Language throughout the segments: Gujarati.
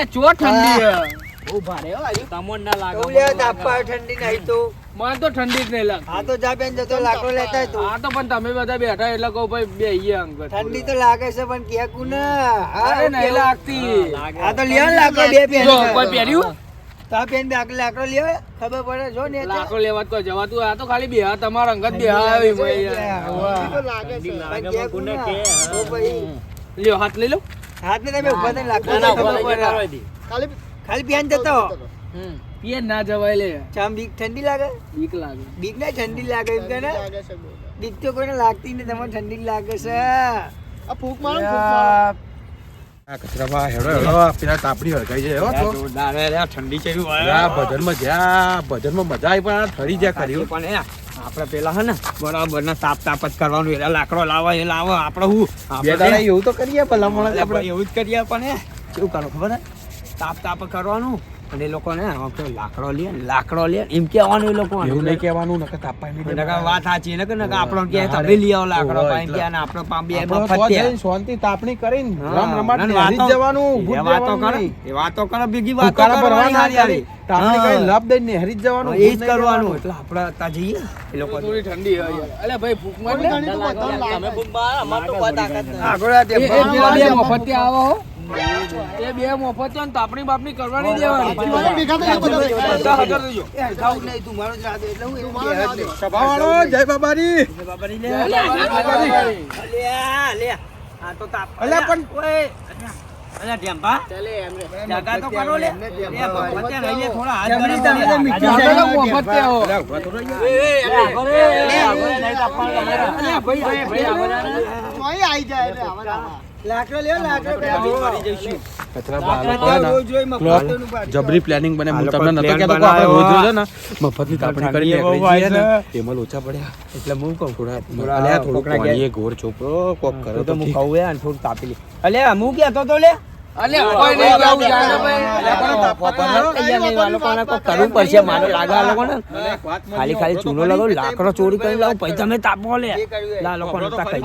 અલે ચો ઠંડી બહુ ભારે હો આજુ તમોન ના લાગે તો લે તાપા ઠંડી નહીં તો મને તો ઠંડી જ નહીં લાગે આ તો જા બેન જતો લાકડો લેતા તો આ તો પણ તમે બધા બેઠા એટલે કહું ભાઈ બેહીએ અંગત ઠંડી તો લાગે છે પણ કે કુના અરે નહીં લાગતી આ તો લ્યો લાકડો બે પેન જો કોઈ પહેર્યું તા પેન બે લાકડો લ્યો ખબર પડે જો ને લાકડો લેવા કોઈ જવાતું આ તો ખાલી બેહા તમારા અંગત બેહા આવી ભાઈ તો લાગે છે પણ કે કુના તો ભાઈ લ્યો હાથ લઈ લો હાથ ને તમે ઉભા થઈને લાકડો ખબર પડે ખાલી પેન જતો પીએ ના જવાય લે ચામ બીક ઠંડી લાગે બીક લાગે બીક ના ઠંડી લાગે એમ કે ને બીક તો કોઈને લાગતી નહીં તમને ઠંડી લાગે છે આ ફૂંક મારો ફૂંક મારો આ કચરામાં હેડો પેલા તાપડી હળગાઈ જાય હો તો જોરદાર હે ઠંડી છે આ ભજનમાં જ્યાં ભજનમાં મજા આવી પણ આ ઠરી જ્યાં કર્યું પણ આપણે પેલા હે ને બરાબર ના તાપ તાપ જ કરવાનું એટલે લાકડો લાવો એ લાવો આપણે હું બે દાડા એવું તો કરીએ ભલામણ આપણે એવું જ કરીએ પણ કેવું કરો ખબર હે તાપ તાપ કરવાનું અને એ લોકોને લાકડો લે એમ કહેવાનું એ લોકો એવું નહીં કહેવાનું નકર તાપાય નહીં દેવાનું. વાત સાચી ને કે આપણો કે તમે લઈ આવો લાકડો પાઈ ગયા ને આપણે પાંબી આપણો તો જઈને શાંતિ તાપણી કરીને રમ રમાટ નેહરી જ જવાનું ઊભું જ જવાનું નહીં. એ વાતો કરો બીજી વાતો ઉકાળા ભરવાની કરવાની હારી તાપણી કરીને લાભ દઈને નેહરી જ જવાનું એ જ ઊભું જ નહીં કરવાનું રહેવાનું. એટલે આપણે ત્યાં જઈએ એ લોકો થોડી ઠંડી હોય અલે ભાઈ ભૂખ માર ને તમે ભૂખ માર અમાર તો કોઈ તાકાત નહીં આગળ આ ટેમ્પો બે મફતી આવો એ બે મફત ને તાપણી બાપણી કરવાની દેવાની બધા હાજર રહેજો એ ખાવું નહીં તું મારો જ રાત એટલે હું એવું કહે જ નહીં. સભાવાળો જય બાબારી લે આ તો તાપ અલ્યા પણ અલ્યા ઢેમ્પા જગા તો કરો લે એ મફતે રહી લે થોડા હાથ જમણી ગરમ તમે તો મીઠું કરે. છે ને મફતે આવો અલ્યા ઉભા તો રહી જા. લાકડો લ્યો લાકડો કચરા બાળકો હે ને, ક્લોથ જબરી પ્લાનિંગ બને હું તમને નતો કહેતો કે આપણે રોજ રોજ હે ને મફતની તાપણી કરીને નીકળી જઈએ ને એમાં લોચા પડ્યા એટલે હું કહું થોડા અલ્યા થોડું પાણીએ ગોળ ચોપડો કોક કરો તો હું ઠીક. કહું યાર થોડું તાપી લે અલે હું કહેતો તો લે અલે કોઈ નહીં જાવું જાણે ભાઈ કરવું પડશે મારે લાગે આ લોકોને ખાલી ખાલી ચૂનો લગાવ લાકડો ચોરી કરી લાવ પછી તમે તાપો લે લા લોકો નતા કહી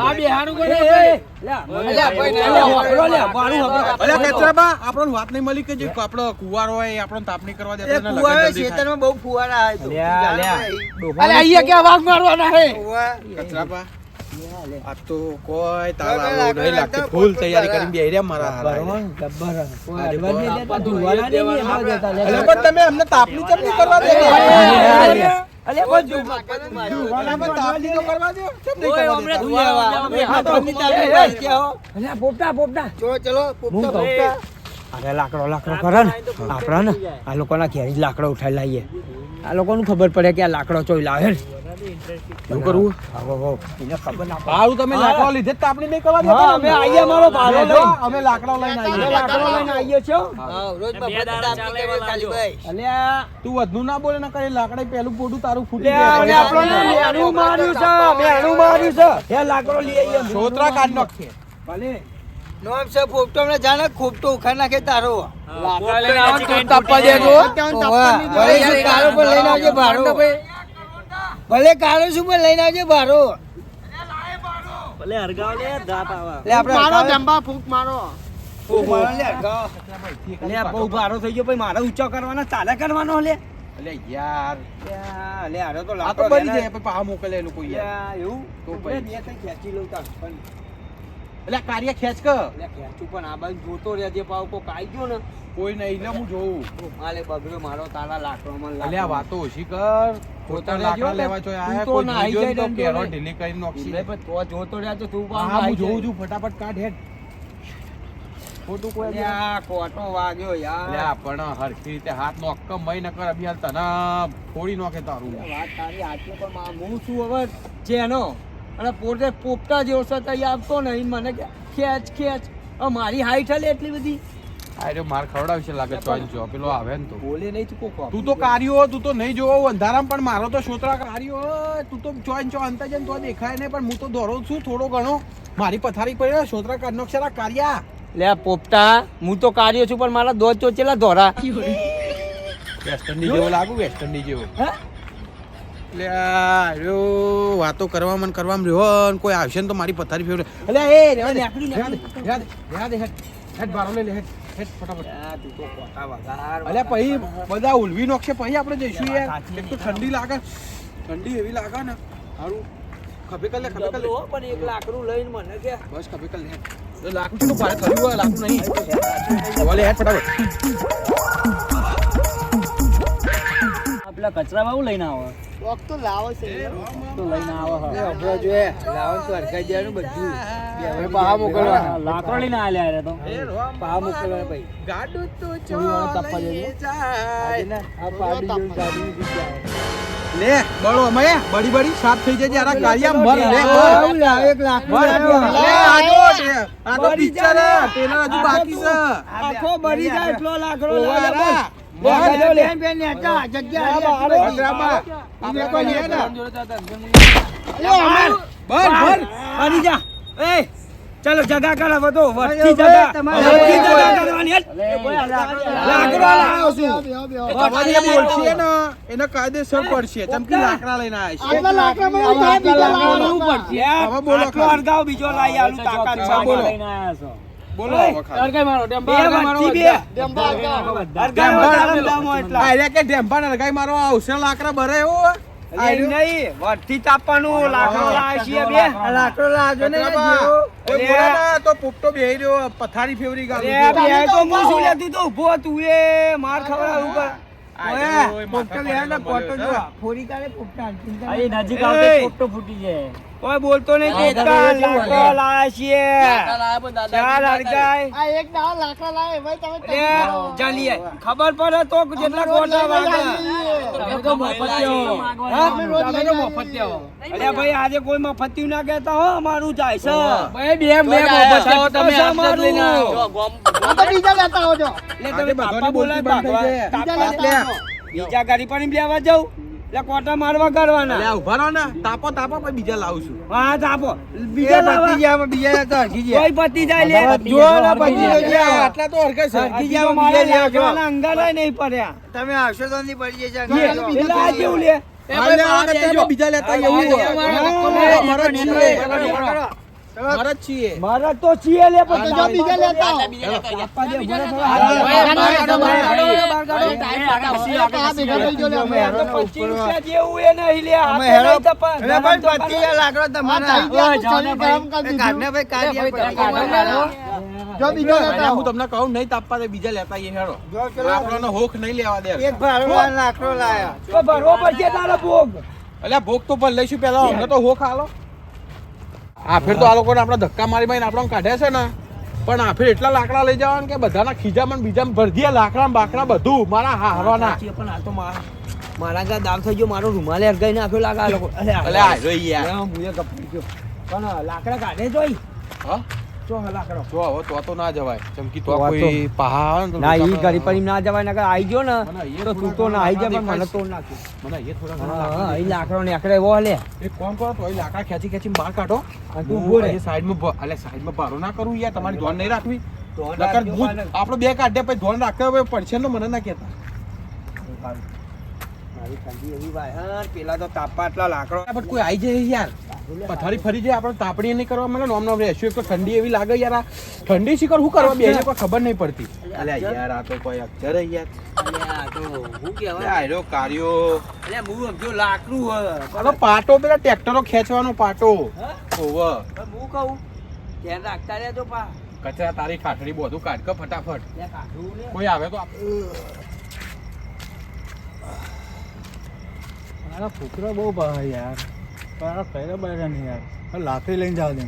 અલ્યા કચરાબા આપણને વાત નહીં મળી કે જે આપણો કુવારો હોય એ આપણને તાપણી કરવા દેતો એ એને કુવાએ લગન જલ્દી થાય. ખેતરમાં બહુ ફુવારા આવે તો કચરાબા આ તો કોઈ તાવ આવો નહીં લાગતી ફૂલ તૈયારી કરીને બેહી રહ્યા મારા હારા. અલ્યા પણ તમે અમને તાપણી કેમ નહીં કરવા દેતા? જુવાના પણ તાપણી તો કરવા દો. કેમ નહીં કરવા દેતા? ચલો પોપટા પોપટા અરે લાકડો કરે ને આપડા ને આ લોકોના ઘેર જ લાકડો ઉઠાઈ લાવીએ આ લોકોનું ખબર પડે કે આ લાકડો ચોઈ લાવે ને એવું કરવું? એને ખબર ના સારું તમે લાકડો લીધે જ તાપણી નહીં કરવા દેતા? અમે આવીએ મારો ભાડો લઈને. અમે લાકડા લઈને આવીએ. લાકડો લઈને આવીએ છો હા રોજ બપોરે તાપી કરવા ખાલી ભાઈ અલ્યા તું વધુ ના બોલે ને કરે લાકડા પહેલું પોટું તારું ફૂટી લે અમે આપણને મેણું માર્યું છે એ લાકડો લઈ આવીએ છોતરા કાઢ નાખે. ભલે નોમ છે પોપટો હમણાં જાણે ખોપટો ઉખાડ નાખે તારો લાકડા લઈને આવો તો તાપવા દેજો ભલે શું કાળો પર લઈને આવજે ભારો ભલે કાળો શું પર લઈને આવજે ભારો ભલે હરગાવ લે દાંત આવા લે આપણે મારો જંબા ફૂંક મારો ફૂંક મારો લે હરગાવ. લે બહુ ભારો થઈ ગયો ભાઈ મારે ઊંચો કરવાનો ચાલે કરવાનો લે અલે યાર લે અરે તો આ લાકડો તો બની જાય પછી પાછા મોકલે એ લોકો યાર. એવું તો પછી. બે ત્રણ ખેંચી લઉં તાર પણ એટલે કાર્ય ખેંચ કે લે ખેંચું પણ આ બાજુ જોતો રહેજે પાવ કોક આઈ ગયો ને કોઈ નહીં લે હું જોઉં. આલે બગડ્યો મારો તારા લાકડોમાં અલે આ વાતો ઓછી કર. જોતા પોતાના રહેજો લાકડા ને. લેવા ચોય તું આયા તો કોઈ ના જોઈ આઈ જોઈને તો જાય કેરો ડંડો ઢીલી કરીને નોખી. તો જોતો રહેજો તું હા હું જોઉં છું ફટાફટ કાઢ હેડ. ખોટું કોઈ લે આ કોટો વાગ્યો લે યાર પણ હરખી રીતે હાથ નો અક્કમ મય ન કર અભિયાલ તને ફોડી નાખે તારું. વાત તારી આટલી પણ હું છું હવે જેનો અને પોતે પોપટા જેવો છે તઈ આપતો નહીં મને કે ખેંચ મારી હાઈટ હલે એટલી બધી આ રહ્યો માર ખવડાવશે લાગે ચોઈન જો પેલો આવે ને તો. બોલે નહીં તું કોક તું તો કાર્યો તું તો નહીં જોવો અંધારામાં પણ મારો તો છોતરા કાર્યો તું તો ચોઈન ચો અંતા જઈને તો દેખાય નહીં પણ હું તો દોરો છું થોડો ઘણો મારી પથારી પર છોતરા કાઢ નાખશે આ કાર્યા. લે પોપટા હું તો કાર્યો છું પણ મારા દો ચોચેલા ધોરા વેસ્ટ ઇન્ડિઝ જેવો લાગુ વેસ્ટ ઇન્ડિઝ જેવો. હે એટલે આ રહ્યો વાતો કરવામાં ને કરવામાં રહ્યો ને કોઈ આવશે ને તો મારી પથારી ફેવરે. એટલે એ રહેવા દે. નીકળી રહેવા દે, રહેવા દે, રહેવા દે, હેડ. હેડ બારો લઈ લે હેડ. હેડ ફટાફટ આ તું તો કોટા વગાર અલ્યા પછી બધા ઉલવી નોખશે પછી આપણે જઈશું યાર એક તો ઠંડી લાગે ઠંડી એવી લાગે ને સારું ખભે કર લે પણ એક લાકડું લઈને મને કે બસ ખભે કર લે તો લાકડું તો ભારે થયું હોય લાકડું નહીં વાલે હેડ ફટાફટ આપલા કચરા બાબુ લઈને આવો કોક તો લાવો છે તો લઈને આવો એ અભરો જોઈએ લાવન તો હરકાઈ દેવાનું બધું હવે બહાર મોકલવાના. લાકડો લઈને આલ્યા રે તો પા મોકલવાના ભાઈ ગાડું તો થોડી વાર તાપવા દેજો. જાય આ પાડી જેવું ગાડી જગ્યા લે બળો અમે બડી સાફ થઈ જાય યાર કાળિયા મર લે એક લાખ મર લે આ તો પિક્ચર પેલા હજુ બાકી છે આખો બળી જાય એટલો લાકડો ઓવારા. ચાલો જગા કરા બધો વસ્તી જગા વસ્તી જગા કરવાની હેડ. લાકડો લાવ્યો છું. તમારે બોલશે ને એને કાયદેસર પડશે ચમકી લાકડા લઈને આવ્યા છે આટલા લાકડામાં હું થાય બીજા લાવવાનું. હવે બોલો આટલો હરગાવ બીજો લાવી આલું તાકાત છે. બોલો. લઈને આયા છો બોલો હવે ખાલી. બે વસ્તી બે. ડેમ્બા હતા. હરગાવ દામ એટલા. આ રે કે ઢેમ્પા ને રગાઈ મારો આવશે લાકડા ભરે એવું એમ નહીં, વસ્તી તાપવાનું લાકડો લાવે છે બે. લાકડો લાવજો ને તો પોપટો બેહી રહ્યો પથારી ફેવરી ગાલું બે તો હું શું લેતી તો ઊભો તું એ માર ખવડાવું ઉપર. ઓય, પોપટો બેહે ને પોપટો જો. ફોરી કાઢે પોપટા. અહીં નજીક આવતો પોપટો ફૂટી જાય કોઈ બોલતો નહીં પોપટા. લાકડો લાવે છે. ચાલ હરગાય. આ એક દાવ લાકડા લાવે ભાઈ તમે લે, ચાલીએ. ખબર પડે તો જેટલા કોટા વાગે. હા? તમે તો મફતિયાઓ. અલ્યા ભાઈ આજે કોઈ મફતિયું ના કહેતા હો અમારું જાય છે. ભાઈ બે મફતિયાઓ તમે અમારું. આ તો બીજા લેતા આવજો. એટલે તમે બાપા બોલાય ભાગવા. બીજા ગાડી પણ લેવા જાઉં એટલે કોટા મારવા કરવાના. લે ઉભા રહો ને તાપો પછી બીજા લાવું છું હા તાપો બીજા લાવવા. કોઈ પતી જાય લે જો ના પતી જાય. આટલા તો હરકે છે હરકી જાય મારે લાગવાના અંગારા નહીં પડ્યા. તમે આવશો તો નહીં પડી જશે એટલે આ જેવું લે. હાલ લે, આ વખતે બીજા લેતા એવું મારા જ છીએ. મારા જ છીએ મારા તો છીએ લે પણ જો બીજા લેતા આવો. આપવા દે ભલે થોડા આ ભેગા થઈ ગયો લે અમે. આ તો 25 રૂપિયા જેવું એ નહીં લે. આ તો નહીં તપા. લાકડો તમારે આ ચાઈ ગયા તો શરીર ગરમ કરી દીધું. જો બીજા લેતા હું આવો. તમને કહું નહીં તાપવા દે બીજા લેતા આવીએ હેડો આપણને હોક નહીં લેવા દે એક ભાડું લાકડો લાયા તો ભરવો પડશે તારો ભોગ. એટલે ભોગ તો પણ લઈશું પેલા અમને તો હોક હાલો આ ફેર તો આ લોકોને આપણે ધક્કા મારી મારીને આપણને કાઢે છે ને પણ આ ફેર એટલા લાકડા લઈ જવાના કે બધાના ખીજામાં ને બીજામાં ભરી દે લાકડા બાકડા બધું મારા હારવાના પણ આ તો મારા ગા દામ થઈ ગયો. મારો રૂમાલે હરગાઈ નાખ્યો લાગે આ લોકો. અલે આ જોઈ યાર મુએ ગપડી ગયો. પણ લાકડા કાઢે જોઈ. હા જો લાકડો. જો હવે તો ના જવાય ચમકી તો તો કોઈ પહા આવે ને તો ના ઈ આપણે- ગરી પર ના જવાય ના આવી ગયો ને મને એ તો તું તો થોડા ના આવી જાય ઘણા પણ મને તો નાખ્યું. મને એ થોડા ઘણા હા લાકડા ઈ લાકડો ને એકડે એવો લે. એક કામ કરો તો એ લાકડા ખેંચી બહાર કાઢો અને તું ઉભો રહે. એ સાઈડમાં ભારો ના કરું યાર તમારી ધોન નહીં રાખવી ધોન નકર રાખજો ભૂત પાછળ. આપણો બે કાઢે પછી ધોન રાખતા હોય પડશે ને મને ના કહેતા મારી ઠંડી એવી ભાઈ હા પેલા તો તાપા એટલા લાકડો. બટ કોઈ આવી જાય યાર પથારી ફરી જાય આપણે તાપણી નહીં કરવા મને નોમ નોમ રહેશું એક તો ઠંડી એવી લાગે યાર આ ઠંડી શીખર શું કરવા બે કોઈ ખબર નહીં પડતી અલ્યા યાર આ તો કોઈ અક્ષર યાર અલ્યા તો હું કહેવાય આયરો કાર્યો અલ્યા હું સમજો લાકડું હ. આનો પાટો પેલા ટ્રેક્ટરો ખેંચવાનો પાટો ઓવ પણ હું કહું ધ્યાન રાખતા રહેજો પા. કચરા તારી ખાટડી બધું કાઢ કે ફટાફટ લે કાઢું લે. કોઈ આવે તો મારા છોકરો બહુ ભાવે યાર તારા કઈ બહાર નહીં યાર લાકડી લઈને જાવ દે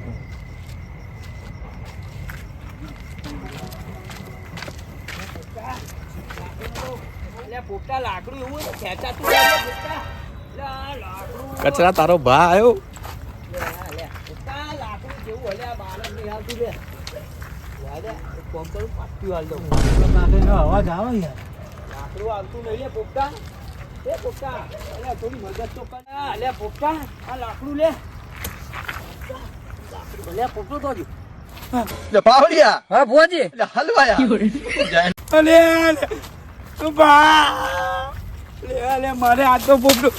અલ્યા પોપટા લાકડું એવું હોય ને ખેંચાતું જાય લે પોપટા. લે આ લાકડું. કચરા તારો ભા આવ્યો લે આ લે. પોપટા લાકડું જેવું હલે આ બાળક નહીં આવતું લે. લે લે એક કામ કરું પાટિયું હાલ દઉં. અવાજ આવે યાર લાકડું આવતું નહીં લે પોપટા. એ પોપટા અલ્યા થોડી મદદ તો કર. અલ્યા પોપટા આ લાકડું લે. લાકડું લે પોપટો તો જ. પાવડિયા હા ભોજી. હલવાયા અલે તું બા લે મારે આ તો પોપટું.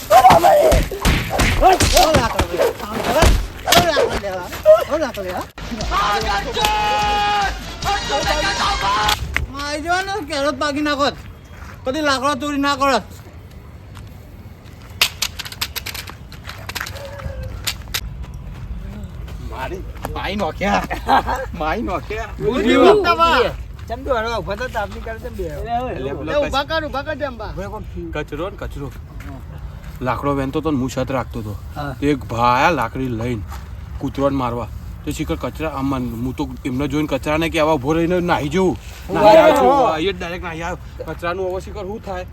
આવી જવા ને કેરો પાકી નાખો કદી લાકડો ચોરી ના કરો માઈ નોખ્યા ચમ તો હરવા ઉભા તો તાપની કરે છે બે ઉભા કર જંબા કચરો ને કચરો લાકડો વેનતો તો ને હું છત રાખતો હતો હા. તો એક ભાઈ લાકડી લઈને કૂતરોને મારવા તો શીખર કચરા આમાં હું તો એમને જોઈને કચરાને કે આવા ઉભો રહીને નાહી જવું નાહી આવ્યો છું એ ડાયરેક્ટ નાહી આવ્યો કચરાનું હવે શીખર શું થાય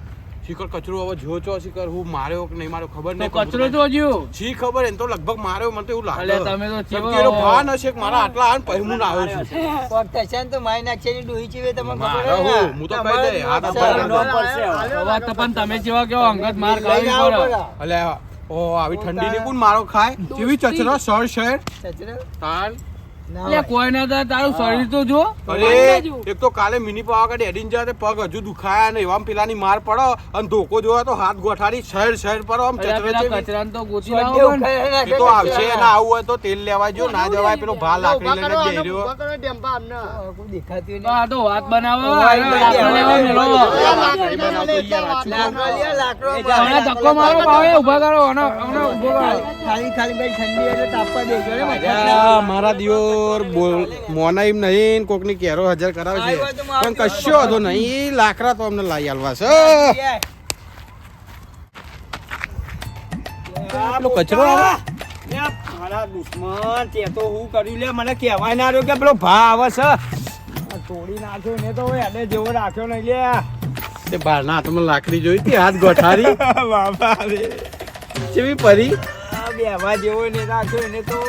શીખર કચરો હવે જો છો શીખર હું માર્યો કે નહીં માર્યો ખબર નહીં કચરો તો હજુ શી ખબર એને તો લગભગ માર્યો મને તો એવું લાગે અલ્યા તમે તો કેમ કે એનો ભાન હશે કે મારા આટલા આવે ને પછી હું આવ્યો છું પગ તૈસાન તો મારી નાખશે ની ડોહી ચીવે તમને ખબર મારા હે ને? હું તો કહી દે આ તો તમારે નો પડશે હવે તો પણ તમે જેવા કેવો અંગત માર લઈને ખાવી આવો પડે પડે. અલ્યા ઓ આવી ઠંડીની કોણ મારો ખાય કેવી ચચરો સર શહેર સચરે? તાન ના એટલે હોય. કોઈ ના થાય તારું શરીર તો જો અરે એક તો કાલે મિની પાવાગઢ એડીને જાય તે પગ હજુ દુખાયા ને એવામાં પેલાની માર પડો અને ધોકો જોવા તો હાથ ગોઠાડી શહેર પડો આમ અલ્યા ચચરે પેલા છે કચરાને તો ગોતી સ્વાદે લાવો ને. ઉખાડી નાખે એ તો આવશે કચરા. એના આવું હોય તો તેલ લેવા જો ના જવાય પેલો ભા લાકડી ઉભા લઈને કરો બેહી રહ્યો ઉભા કરો ડેમ્બા અમને કોઈ દેખાતું તો આ તો વાત બનાવો ઓય, અને લાકડા લેવા મેલો. લાકડી બનાવતો યાર આ નહીં. લાકડો લે, લાકડો હમણાં ધક્કો મારો ભાવે ઉભા કરો હમણાં ઉભો કરો. ખાલી ખાલી ભાઈ ઠંડી એટલે તાપવા દેજો ને અલ્યા, મારા દિયોર બોલ મોના એમ નહીં કોકની કેરો હાજર કરાવે છે પણ કશો હતો નહીં લાકડા તો અમને લાવી આલવા છે પેલો કચરો આવે મારા દુશ્મન તે તો હું કર્યું લે મને કહેવાય ના રહ્યો કે પેલો ભા આવે છે આ તોડી નાખ્યો ને તો એને જેવો રાખ્યો નહીં લે તે બહારના હાથમાં લાકડી જોઈ હતી હાથ ગોઠારી બાબા રે કેવી પરી આ બેવા જેવો ને રાખ્યો એને તો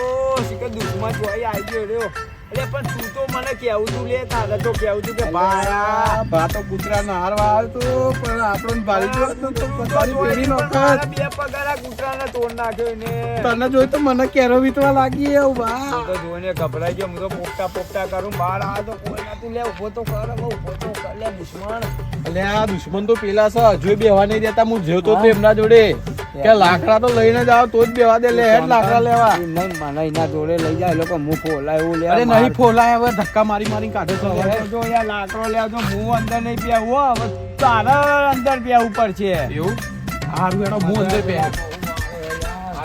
શીખર દુશ્મન જોઈ આવી ગયો રહ્યો એટલે પણ તું તો મને કેવું તું લે તારે તો કેવું તું કે ભાઈ આ ભા તો કૂતરા ના હારવા આવતો પણ આપણને ભાળી ગયો તો પતારી પેરી નો મારા બે પગારા કૂતરાને તોડ નાખ્યો એને તને જોઈ તો મને કેરો વીતવા લાગી એવું બા હું તો જોઈને ગભરાઈ ગયો હું તો પોપટા કરું બહાર આ તો કોઈ ના તું લે ઉભો તો કર હવે ઉભો તો કર લે દુશ્મન અલ્યા આ દુશ્મન તો પેલા છે હજુ બેવા નહીં દેતા હું જેવતો તો એમના જોડે કે લાકડા તો લઈને જ આવો તો જ બેવા દે લે હેડ લાકડા લેવા નહીં મને એના જોડે લઈ જાય એ લોકો મું ફોલા એવું લે અરે નહીં ફોલાય હવે ધક્કા મારી મારી કાઢે છે હવે. જો યાર લાકડો લે તો હું અંદર નહીં બેહું હો હવે તારા અંદર બેહવું પડશે એવું હારું એનો મું અંદર બે હાલ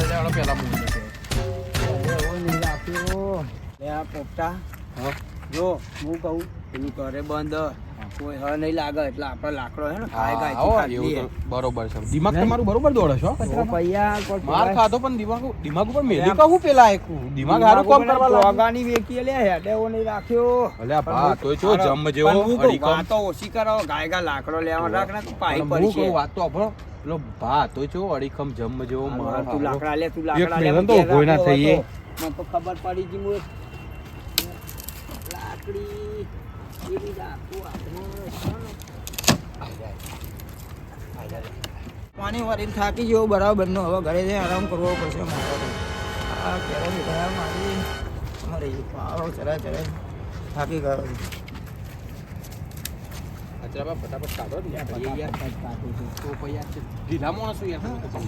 લેવાનો પેલા મું અંદર લે આ પોપટા હા. જો હું કહું પેલું કરે બંધ કોઈ હ નહીં લાગે એટલે આપણે લાકડો હે ને ખાય હા, ખાય એવું તો બરોબર છે દિમાગ તમારું બરોબર દોડે છો માર ખાધો પણ દિમાગ ઉપર મેલી કહું પેલા એક દિમાગ હારું કામ કરવા લાગ્યું. ઓગાની વેકી લે હેડેવો નહીં રાખ્યો અલ્યા ભા તોય છો જમ જેવો પણ હું કહું, અડીકમ. વાતો ઓછી કરો ગાયગા લાકડો લેવા રાખ ને તું પાઈ પણ હું પડશે કહું વાત તો અભરો પેલો ભા તોય છો અડીખમ જમ જેવો માર તું ખાધો. લાકડા લે તું એક લાકડા લે મેલન તો ઘેર ઉભોય ના રાખ્યો થઈએ. હતો. મને તો ખબર પડી ગઈ હું લાકડી એવી રાખું પાણી વાળીને થાકી ગયો બરાબર નો હવે ઘરે જઈ આરામ કરવો પડશે મારે તો. આ કેરો નીકળ્યા મારી અમારે પારો ચરાય થાકી ગયો અચ્છા બા ફટાફટ કાઢો ને યાર ભાઈ યાર તો પછી યાર ઢીલા માણસો યાર તમે તો.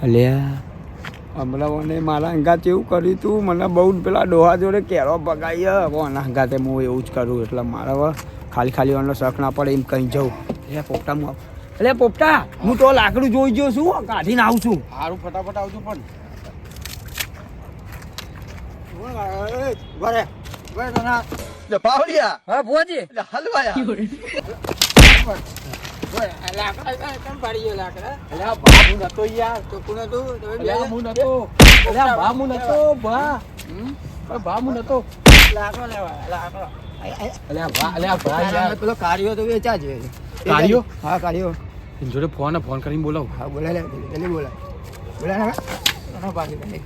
અલ્યા હમણાં મારા અંગાત એવું કર્યું તું મને બહુ પેલા ડોહા જોડે કેરો ભગાઈ કોના અંગાતે હું એવું જ કરું એટલે મારે હવે ખાલી ખાલી એનો શક ના પડે એમ કहीं જવું એટલે પોપટા હું એટલે પોપટા હું તો લાકડું જોઈ ગયો છું કાઢીને આવું છું હારું ફટાફટ આવજો પણ હા ભોજી અલ્યા ભા હું નતો યાર તો કોને તું અલ્યા હું નતો અલ્યા ભા હું નતો ભા ભા હું નતો લાકડો લેવા લાકડો અલ્યા ભા યાર પેલો કાર્યો તો વેચા છે કાર્યો? હા કાર્યો એની જોડે ફોન કરીને બોલાવ હા બોલા લે જલ્દી બોલા બોલા ના બાકી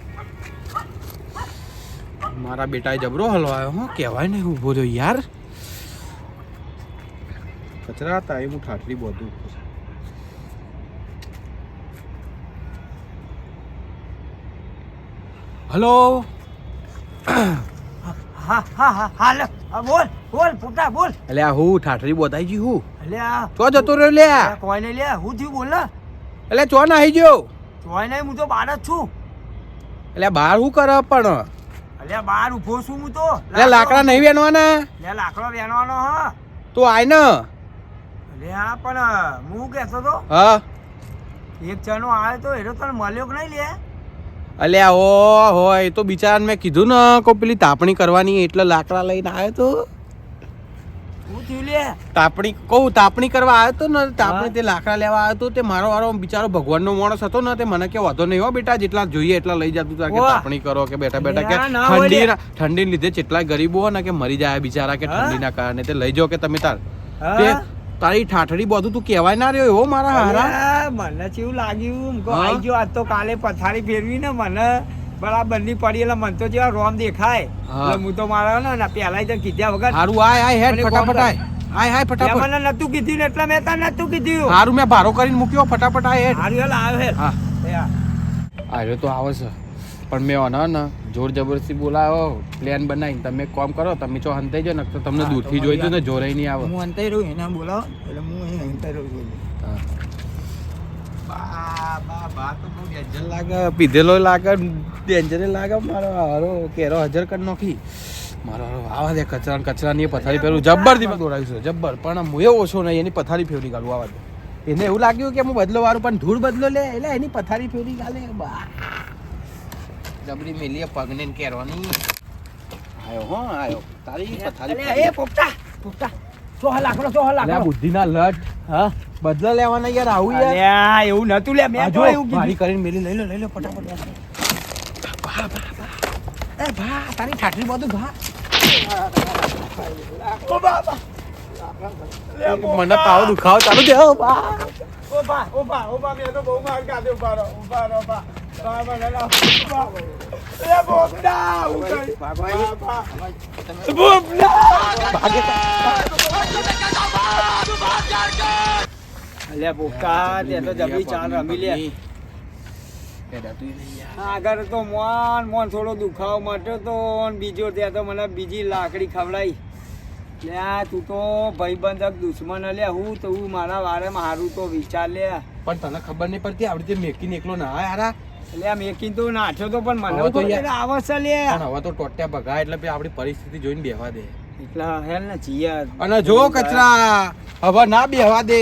મારા બેટાએ જબરો હલવાયો હો કહેવાય ને ઊભો થયો યાર કચરા હતા એ હું ઠાઠરી બધું હલો હા હા હા હાલ બોલ બોલ પોતા બોલ અલ્યા હું ઠાઠરી બોધાઈ ગઈ હું અલ્યા ચો જતો રહ્યો લ્યા કોઈ નહીં લે હું થયું બોલ ને એટલે ચો ના આવી ગયો કોઈ નહીં હું તો બહાર જ છું એટલે બહાર હું કરે પણ અલ્યા બહાર ઊભો છું હું તો લે લાકડા નહીં વેણવાના લે લાકડો વેણવાનો હ તો આય ને અલ્યા પણ હું કહેતો તો હા એક જણો આવ્યો તો એનો તને મળ્યો કે નહીં લે અલ્યા હોય એ તો બિચારાને મેં કીધું ને કોઈ પેલી તાપણી કરવાની એટલે લાકડા લઈને આવ્યો તો હું થયું લે તાપણી કરવા આવ્યો તો ને તાપણી તે લાકડા લેવા આવ્યો તો તે મારો વારો બિચારો ભગવાનનો માણસ હતો ને તે મને કે વાંધો નહીં હો બેટા જેટલા જોઈએ એટલા લઈ જતું તા કે વાહ. તાપણી કરો કે બેટા બેટા કે ના હોય ઠંડી લીધે કેટલાય ગરીબો ને કે મરી જાય બિચારા કે ઠંડીના કારણે તે લઈ જાઓ કે તમે તે તારી ઠાઠડી બધું તું કહેવાય ના રહ્યો એવો મારા હારા અલ્યા, મને કેવું લાગ્યું હા? આઈ ગયો આજ તો કાલે પથારી ફેરવી ને મને બરાબર ની પડી એટલે મને તો જેવા રોમ દેખાય હા. એટલે હું તો મારા ને પહેલા તો કીધા વગર હારું આય હેડ મને ફટાફટ કોમ આય તે ફટાફટ મને નતું કીધું ને એટલે મેં તને નતું કીધું હારું મેં ભારો કરીને મૂક્યો ફટાફટ આય હેડ હારું હેલ આવ્યો હેલ હા યા. આવ્યો તો આવે છે પણ મેં ઓના ને જોર જબરદસ્તી બોલાયો પ્લાન બનાવીને તમે કોમ કરો તમે ચો હંતાઈ જાઓ ને તો તમને દૂરથી જોઈ દો ને જોરે નહીં આવે હું અંતે રહું એને બોલાવો એટલે હું અહીં અંતે રહું છું પીધેલો લાગે ડેન્જરે લાગે મારો હારો કેરો હાજર કરી નાખી મારો હારો આવા દે કચરાની પથારી ફેરવું જબ્બર થી દોડાવ્યું છે જબ્બર પણ હું એવો ઓછો નહીં એની પથારી ફેરવી ગાલું આવા દે એને એવું લાગ્યું કે હું બદલો વાળું પણ ધૂળ બદલો લે એટલે એની પથારી ફેરવી ગાલે બા જબરી મેલીએ પગને કેરવાની આયો તારી પથારી અલ્યા, એ પોપટા પોપટા સોહ લાકડો બુદ્ધિના લટ હા બદલો લેવાના યાર આવું યાર અલ્યા, એવું નતું લે મેં તો એવું ભારી કીધું કરીને મેલી લઈ લો ફટાફટ એ ભા તારી ઠાઠરી બધું ભા મને પાવ દુખાવો ચાલુ દે ભા ઓબા મેં તો બહુ માર કાઢ્યો ઉભા રહો બા અલ્યા પોપટા તે તો જબરી ચાલ રમી લે આગળ તો મોન થોડો દુખાવો મટ્યો તો અને બીજો ત્યાં તો મને બીજી લાકડી ખવડાવી લ્યા તું તો ભાઈબંધ દુશ્મન લે હું તો હું મારા વારેમાં હારું તો વિચાર લે પણ તને ખબર નહીં પડતી આવડી તે મેકીને એકલો ના યારા એટલે આ મેકીન તો નાઠ્યો તો પણ મને હવે તો તો યાર- આવશે લે પણ હવે તો ટોટ્યા ભગા એટલે પછી આપણી પરિસ્થિતિ જોઈને બેહવા દે એટલા હેલ ને જીયા અને જો કચરા હવે ના બેહવા દે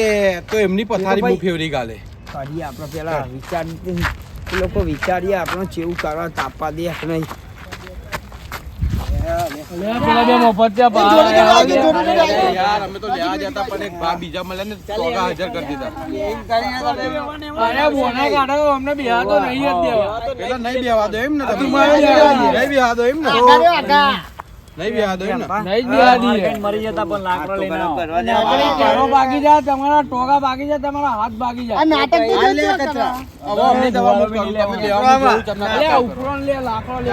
તો એમની પથારી ભાઈ- હું ફેવરી ગાલે કરીએ આપણે પેલા વિચાર એ લોકો વિચારીએ આપણે જેવું કરવા તાપવા દે કે નહીં પેલા બે મફત યાર અમે તો લેવા જતા પણ એક ભા બીજા મળે ને ટોગા હાજર કરી દીધા અરે બોના કાઢો અમને બિહાર તો નહીં જ દેવા પેલા નહીં બેહવા દો એમ ને તમે તું મારે નહીં બેહવા દો એમ ને નહીં બેહવા દો એમ ને નહીં જ બિહાર દઈએ મરી જતા પણ લાકડો લઈને આવો. નાગરિક કેરો ભાગી જાય તમારા ટોગા ભાગી જાય તમારા હાથ ભાગી જાય હવે અમને દવા મૂક કરું, તમે બેહવા મૂક એવું તમને લે કાકા કરો. ઉપરો લે લાકડો લે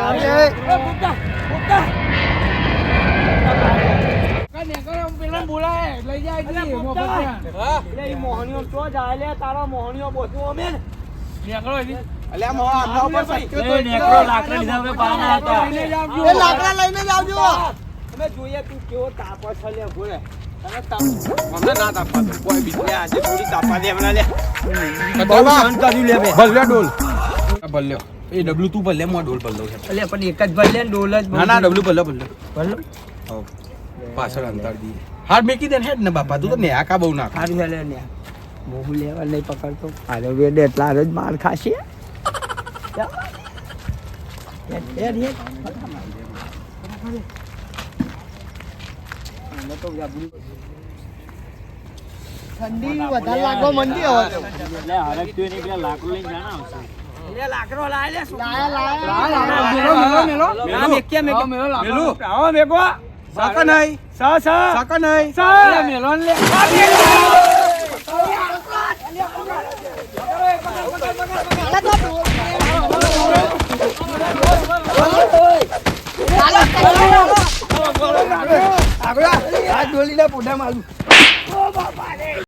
પેલા બોલાય લઈ જાય જી, મફત ત્યાં. એટલે ઈ મોહણીઓ તો જાય લે તારો મોહણીઓ બધું અમે ને નીકળો એથી. અલ્યા મોં આમના ઉપર સટક્યો તો લાકડા લીધા વગર પાના હતા. લઈને જ આવજો. લઈને જ આવજો અમે જોઈએ તું કેવો તાપ છે લે ભોરે તને તાપ અમને ના તાપવા દો કોઈ બી લે આજે થોડી તાપવા દે હમણાં લે બહુ શાંત કર્યું લે બે ભલ્યો ડોલ ભલ્યો એ ડબલું તું ભલે મો ડોલ ભલ્લો છે એટલે પણ એક જ ભર લે ને ડોલ જ ના ના ડબલું ભલ્લો ભલ્લો ભરલો પાછળ અંતર દઈએ હાર મેકી દે ને હેડ ને બાપા તું તો ને આકા બહુ નાખ સારું લે ને મોહું લેવા નહીં પકડતો આરે વેડ એટલા જ માર ખાશે ઠંડી વધારે લાગવા મંડી હવે તો. એટલે હરખ થયું નહીં, પેલા લાકડો લઈને જાના આવશે. લાકડો લાય લે મેલો, મેલો, મેલો. ના મેક્યા મેક્યા મેલો, લાકડો. મેલું આવો મેકો સાકા નહીં સા સા સાકા નહીં લે, મેલો ને લે. આ ડોલીના પોઢા મારું